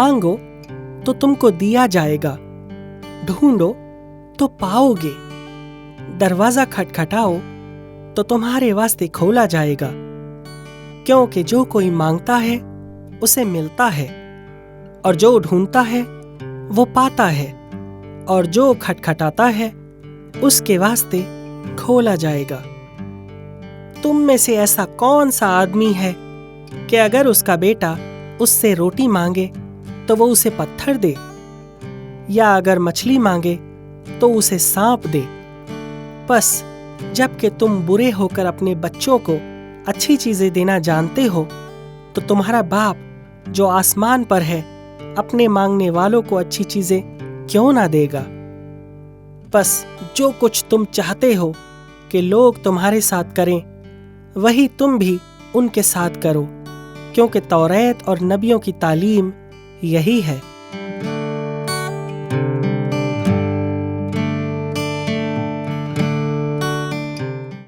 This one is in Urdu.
مانگو تو تم کو دیا جائے گا، ڈھونڈو تو پاؤ گے، دروازہ کھٹکھٹاؤ تو تمہارے واسطے کھولا جائے گا۔ کیونکہ جو کوئی مانگتا ہے اسے ملتا ہے، اور جو ڈھونڈتا ہے وہ پاتا ہے، اور جو کھٹکھٹاتا ہے اس کے واسطے کھولا جائے گا۔ تم میں سے ایسا کون سا آدمی ہے کہ اگر اس کا بیٹا اس سے روٹی مانگے تو وہ اسے پتھر دے، یا اگر مچھلی مانگے تو اسے سانپ دے؟ بس جب کہ تم برے ہو کر اپنے بچوں کو اچھی چیزیں دینا جانتے ہو، تو تمہارا باپ جو آسمان پر ہے اپنے مانگنے والوں کو اچھی چیزیں کیوں نہ دے گا؟ بس جو کچھ تم چاہتے ہو کہ لوگ تمہارے ساتھ کریں، وہی تم بھی ان کے ساتھ کرو، کیونکہ توریت اور نبیوں کی تعلیم یہی ہے۔